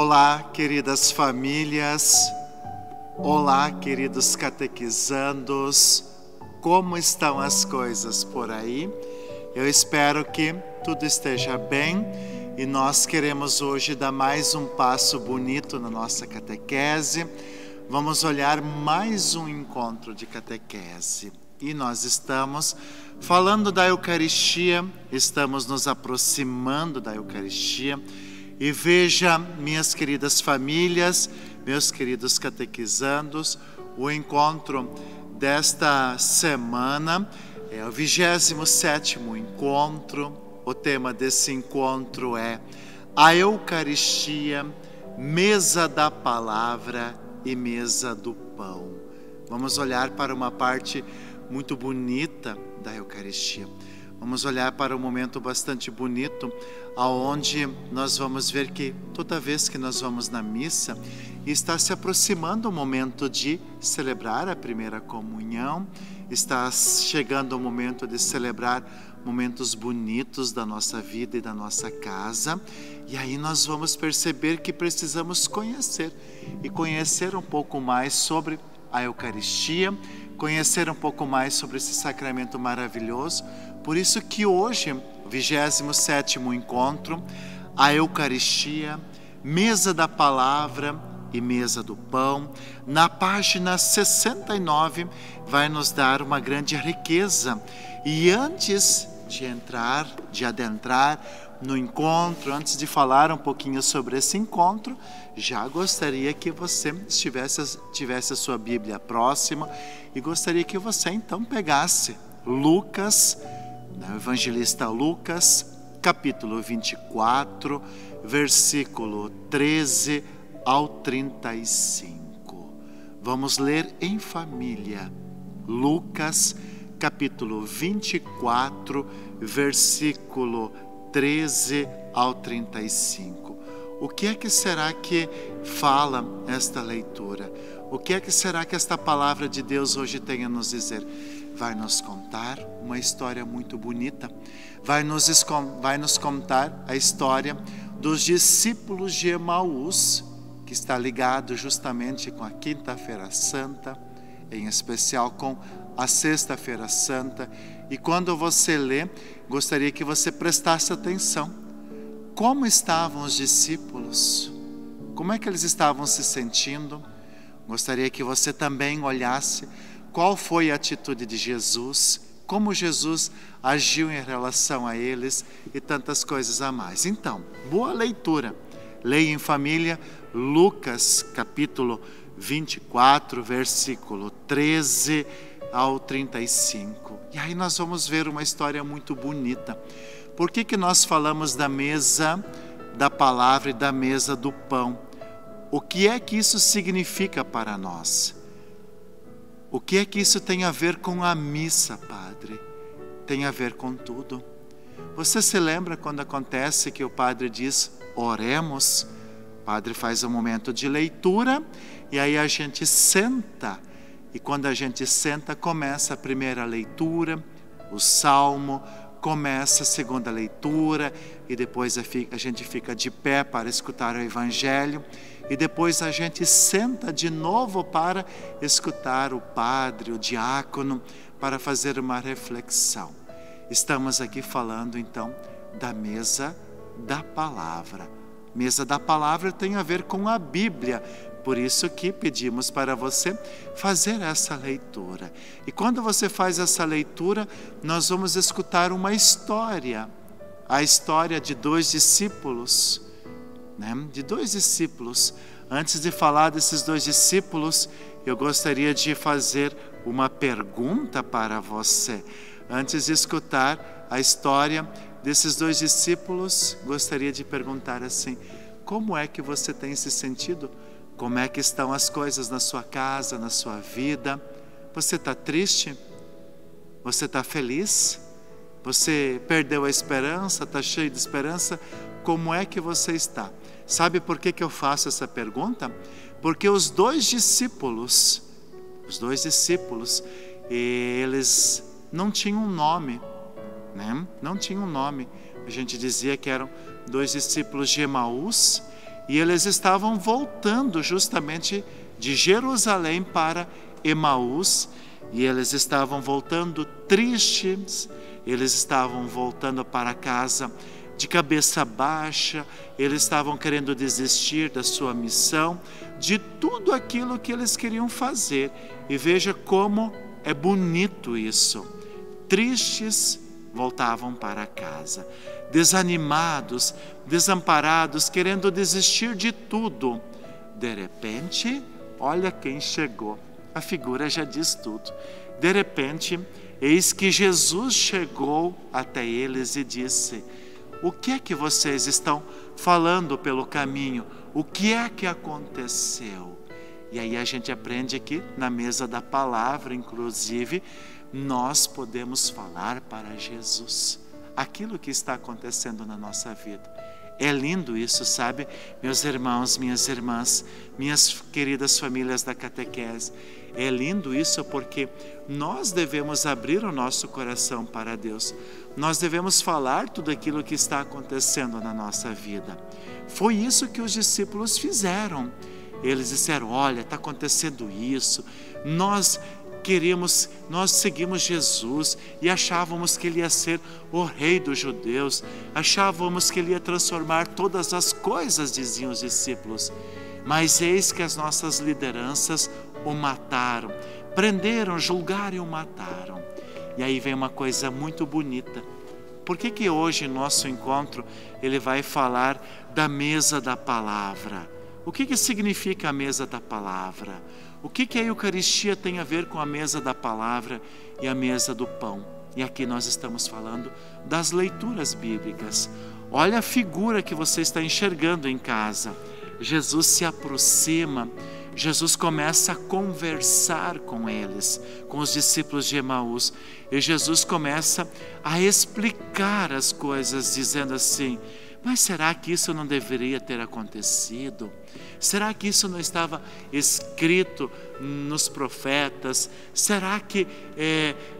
Olá, queridas famílias, olá, queridos catequizandos, como estão as coisas por aí? Eu espero que tudo esteja bem e nós queremos hoje dar mais um passo bonito na nossa catequese. Vamos olhar mais um encontro de catequese e nós estamos falando da Eucaristia, estamos nos aproximando da Eucaristia. E veja, minhas queridas famílias, meus queridos catequizandos, o encontro desta semana é o 27º encontro. O tema desse encontro é a Eucaristia, mesa da palavra e mesa do pão. Vamos olhar para uma parte muito bonita da Eucaristia. Vamos olhar para um momento bastante bonito, aonde nós vamos ver que toda vez que nós vamos na missa, está se aproximando o momento de celebrar a primeira comunhão, está chegando o momento de celebrar momentos bonitos da nossa vida e da nossa casa, e aí nós vamos perceber que precisamos conhecer um pouco mais sobre a Eucaristia, conhecer um pouco mais sobre esse sacramento maravilhoso. Por isso que hoje, 27º encontro, a Eucaristia, mesa da palavra e mesa do pão, na página 69, vai nos dar uma grande riqueza. E antes de adentrar no encontro, antes de falar um pouquinho sobre esse encontro, já gostaria que você tivesse a sua Bíblia próxima e gostaria que você então pegasse Lucas, o evangelista Lucas, capítulo 24, versículo 13 ao 35. Vamos ler em família. Lucas, capítulo 24, versículo 13 ao 35. O que é que será que fala esta leitura? O que é que será que esta palavra de Deus hoje tem a nos dizer? Vai nos contar uma história muito bonita. Vai nos contar a história dos discípulos de Emaús, que está ligado justamente com a Quinta-feira Santa, em especial com a Sexta-feira Santa. E quando você lê, gostaria que você prestasse atenção. Como estavam os discípulos? Como é que eles estavam se sentindo? Gostaria que você também olhasse qual foi a atitude de Jesus, como Jesus agiu em relação a eles e tantas coisas a mais. Então, boa leitura. Leia em família Lucas, capítulo 24, versículo 13 ao 35. E aí nós vamos ver uma história muito bonita. Por que nós falamos da mesa da palavra e da mesa do pão? O que é que isso significa para nós? O que é que isso tem a ver com a missa, Padre? Tem a ver com tudo. Você se lembra quando acontece que o Padre diz, oremos? O Padre faz um momento de leitura e aí a gente senta. E quando a gente senta, começa a primeira leitura, o Salmo, começa a segunda leitura e depois a gente fica de pé para escutar o Evangelho e depois a gente senta de novo para escutar o padre, o diácono, para fazer uma reflexão. Estamos aqui falando então da mesa da palavra. Mesa da palavra tem a ver com a Bíblia. Por isso que pedimos para você fazer essa leitura. E quando você faz essa leitura, nós vamos escutar uma história. A história de dois discípulos, de dois discípulos. Antes de falar desses dois discípulos, eu gostaria de fazer uma pergunta para você. Antes de escutar a história desses dois discípulos, gostaria de perguntar assim, como é que você tem se sentido? Como é que estão as coisas na sua casa, na sua vida? Você está triste? Você está feliz? Você perdeu a esperança? Está cheio de esperança? Como é que você está? Sabe por que eu faço essa pergunta? Porque os dois discípulos, eles não tinham um nome, Não tinham um nome. A gente dizia que eram dois discípulos de Emaús e eles estavam voltando justamente de Jerusalém para Emaús, e eles estavam voltando tristes, eles estavam voltando para casa de cabeça baixa, eles estavam querendo desistir da sua missão, de tudo aquilo que eles queriam fazer. E veja como é bonito isso. Tristes, voltavam para casa, desanimados, desamparados, querendo desistir de tudo. De repente, olha quem chegou. A figura já diz tudo. De repente, eis que Jesus chegou até eles e disse: o que é que vocês estão falando pelo caminho? O que é que aconteceu? E aí a gente aprende que na mesa da palavra, inclusive, nós podemos falar para Jesus aquilo que está acontecendo na nossa vida. É lindo isso, sabe? Meus irmãos, minhas irmãs, minhas queridas famílias da catequese. É lindo isso porque nós devemos abrir o nosso coração para Deus. Nós devemos falar tudo aquilo que está acontecendo na nossa vida. Foi isso que os discípulos fizeram. Eles disseram: olha, está acontecendo isso. Nós seguimos Jesus e achávamos que Ele ia ser o rei dos judeus. Achávamos que Ele ia transformar todas as coisas, diziam os discípulos. Mas eis que as nossas lideranças o mataram, prenderam, julgaram e o mataram. E aí vem uma coisa muito bonita. Por que hoje nosso encontro ele vai falar da mesa da palavra? O que significa a mesa da palavra? O que a Eucaristia tem a ver com a mesa da palavra e a mesa do pão? E aqui nós estamos falando das leituras bíblicas. Olha a figura que você está enxergando em casa. Jesus se aproxima, Jesus começa a conversar com eles, com os discípulos de Emaús, e Jesus começa a explicar as coisas, dizendo assim: mas será que isso não deveria ter acontecido? Será que isso não estava escrito nos profetas? Será que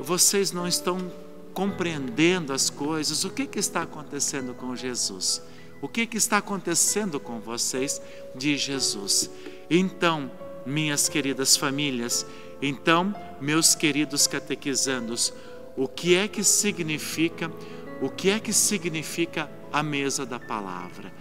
vocês não estão compreendendo as coisas? O que está acontecendo com Jesus? O que está acontecendo com vocês? Diz Jesus. Então, minhas queridas famílias, então, meus queridos catequizandos, o que é que significa a mesa da palavra?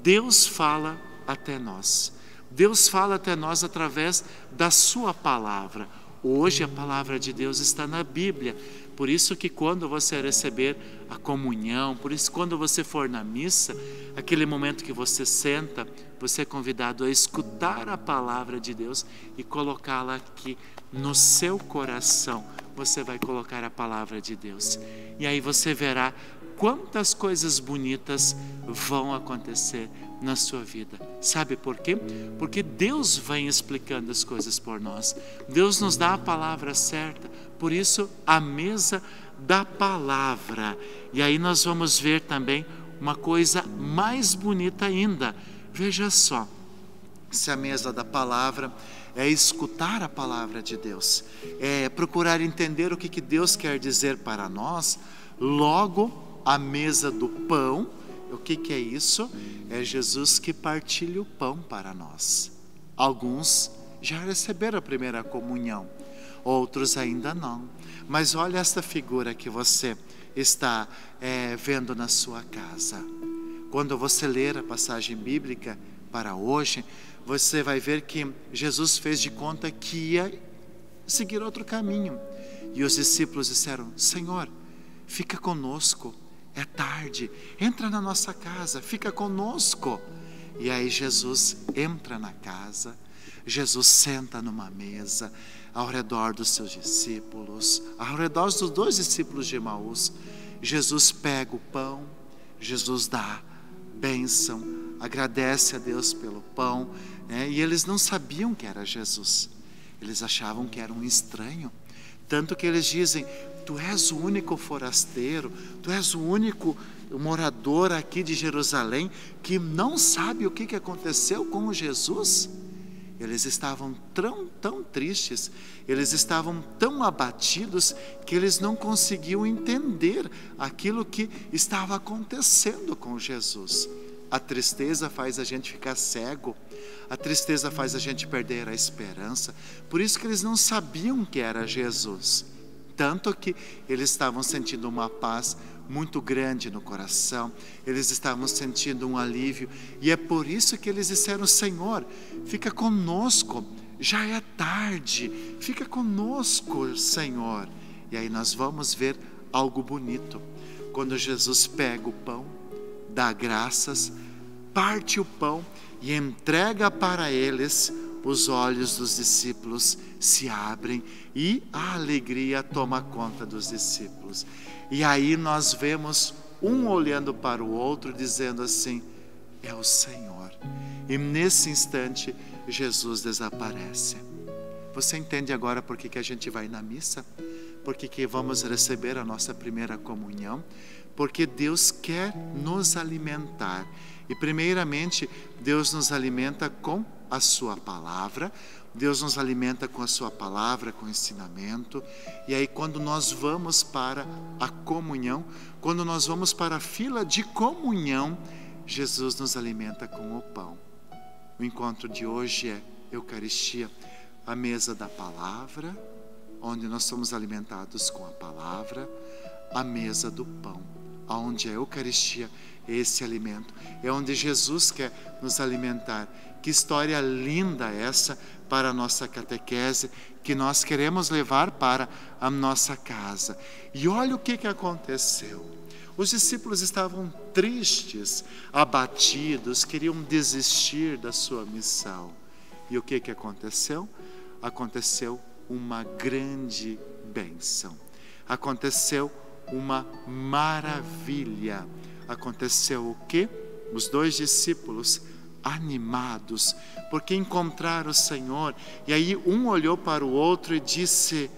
Deus fala até nós. Deus fala até nós através da sua palavra. Hoje a palavra de Deus está na Bíblia. Por isso que quando você receber a comunhão, por isso quando você for na missa, aquele momento que você senta, você é convidado a escutar a palavra de Deus e colocá-la aqui no seu coração. Você vai colocar a palavra de Deus. E aí você verá quantas coisas bonitas vão acontecer na sua vida. Sabe por quê? Porque Deus vem explicando as coisas por nós. Deus nos dá a palavra certa. Por isso, a mesa da palavra. E aí nós vamos ver também uma coisa mais bonita ainda. Veja só, se a mesa da palavra é escutar a palavra de Deus, é procurar entender o que Deus quer dizer para nós, logo a mesa do pão, o que é isso? É Jesus que partilha o pão para nós. Alguns já receberam a primeira comunhão, outros ainda não. Mas olha esta figura que você está vendo na sua casa. Quando você ler a passagem bíblica para hoje, você vai ver que Jesus fez de conta que ia seguir outro caminho. E os discípulos disseram: Senhor, fica conosco. É tarde, entra na nossa casa, fica conosco. E aí Jesus entra na casa, Jesus senta numa mesa, ao redor dos seus discípulos, ao redor dos 2 discípulos de Emaús. Jesus pega o pão, Jesus dá bênção, agradece a Deus pelo pão, e eles não sabiam que era Jesus, eles achavam que era um estranho. Tanto que eles dizem: tu és o único forasteiro, tu és o único morador aqui de Jerusalém que não sabe o que aconteceu com Jesus. Eles estavam tão tristes, eles estavam tão abatidos que eles não conseguiam entender aquilo que estava acontecendo com Jesus. A tristeza faz a gente ficar cego. A tristeza faz a gente perder a esperança. Por isso que eles não sabiam que era Jesus. Tanto que eles estavam sentindo uma paz muito grande no coração. Eles estavam sentindo um alívio. E é por isso que eles disseram: Senhor, fica conosco. Já é tarde. Fica conosco, Senhor. E aí nós vamos ver algo bonito. Quando Jesus pega o pão, dá graças, parte o pão e entrega para eles, os olhos dos discípulos se abrem e a alegria toma conta dos discípulos. E aí nós vemos um olhando para o outro, dizendo assim: é o Senhor. E nesse instante Jesus desaparece. Você entende agora por que a gente vai na missa? Por que vamos receber a nossa primeira comunhão? Porque Deus quer nos alimentar. E primeiramente, Deus nos alimenta com a sua palavra. Deus nos alimenta com a sua palavra, com o ensinamento. E aí quando nós vamos para a comunhão, quando nós vamos para a fila de comunhão, Jesus nos alimenta com o pão. O encontro de hoje é Eucaristia, a mesa da palavra, onde nós somos alimentados com a palavra, a mesa do pão, onde a Eucaristia é esse alimento, é onde Jesus quer nos alimentar. Que história linda essa para a nossa catequese, que nós queremos levar para a nossa casa. E olha o que aconteceu. Os discípulos estavam tristes, abatidos, queriam desistir da sua missão. E o que aconteceu? Aconteceu uma grande bênção. Aconteceu uma maravilha. Aconteceu o quê? Os dois discípulos animados, porque encontraram o Senhor. E aí um olhou para o outro e disse: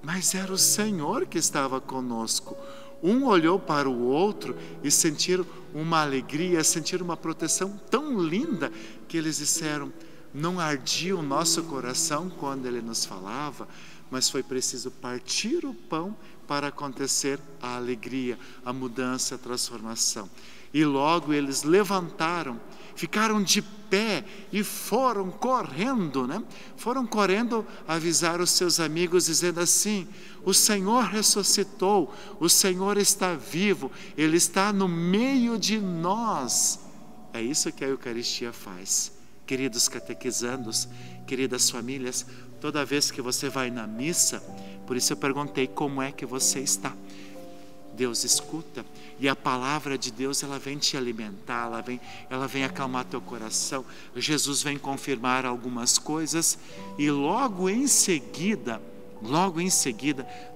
mas era o Senhor que estava conosco. Um olhou para o outro e sentiram uma alegria, sentiram uma proteção tão linda, que eles disseram: não ardia o nosso coração quando Ele nos falava, mas foi preciso partir o pão para acontecer a alegria, a mudança, a transformação. E logo eles levantaram, ficaram de pé e foram correndo, Foram correndo avisar os seus amigos, dizendo assim: o Senhor ressuscitou, o Senhor está vivo, Ele está no meio de nós. É isso que a Eucaristia faz. Queridos catequizandos, queridas famílias, toda vez que você vai na missa, por isso eu perguntei como é que você está. Deus escuta, e a palavra de Deus, ela vem te alimentar, ela vem acalmar teu coração. Jesus vem confirmar algumas coisas, e logo em seguida,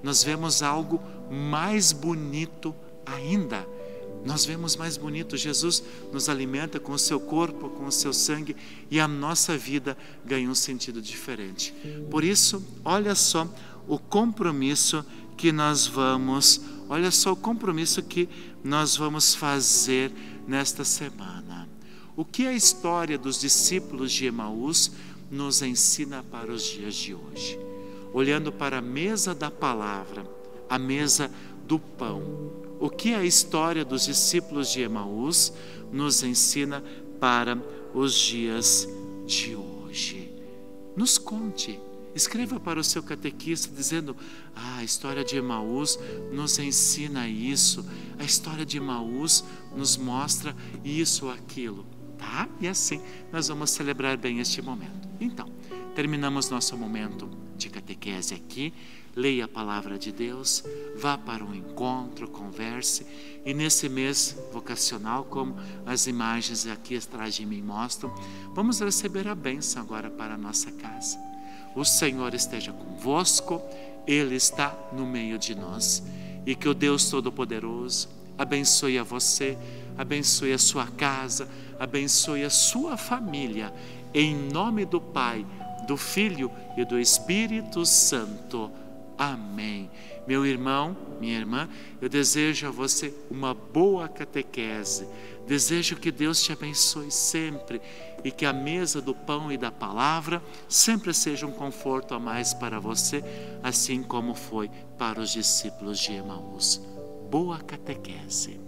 nós vemos algo mais bonito ainda. Nós vemos mais bonito. Jesus nos alimenta com o seu corpo, com o seu sangue, e a nossa vida ganha um sentido diferente. Por isso, olha só o compromisso que nós vamos fazer nesta semana. O que a história dos discípulos de Emaús nos ensina para os dias de hoje? Olhando para a mesa da palavra, a mesa do pão. O que a história dos discípulos de Emaús nos ensina para os dias de hoje? Nos conte. Escreva para o seu catequista dizendo: a história de Emaús nos ensina isso, a história de Emaús nos mostra isso ou aquilo, tá? E assim nós vamos celebrar bem este momento. Então, terminamos nosso momento de catequese aqui. Leia a palavra de Deus, vá para um encontro, converse. E nesse mês vocacional, como as imagens aqui atrás de mim mostram, vamos receber a bênção agora para a nossa casa. O Senhor esteja convosco, Ele está no meio de nós. E que o Deus Todo-Poderoso abençoe a você, abençoe a sua casa, abençoe a sua família. Em nome do Pai, do Filho e do Espírito Santo. Amém. Meu irmão, minha irmã, eu desejo a você uma boa catequese. Desejo que Deus te abençoe sempre e que a mesa do pão e da palavra sempre seja um conforto a mais para você, assim como foi para os discípulos de Emaús. Boa catequese.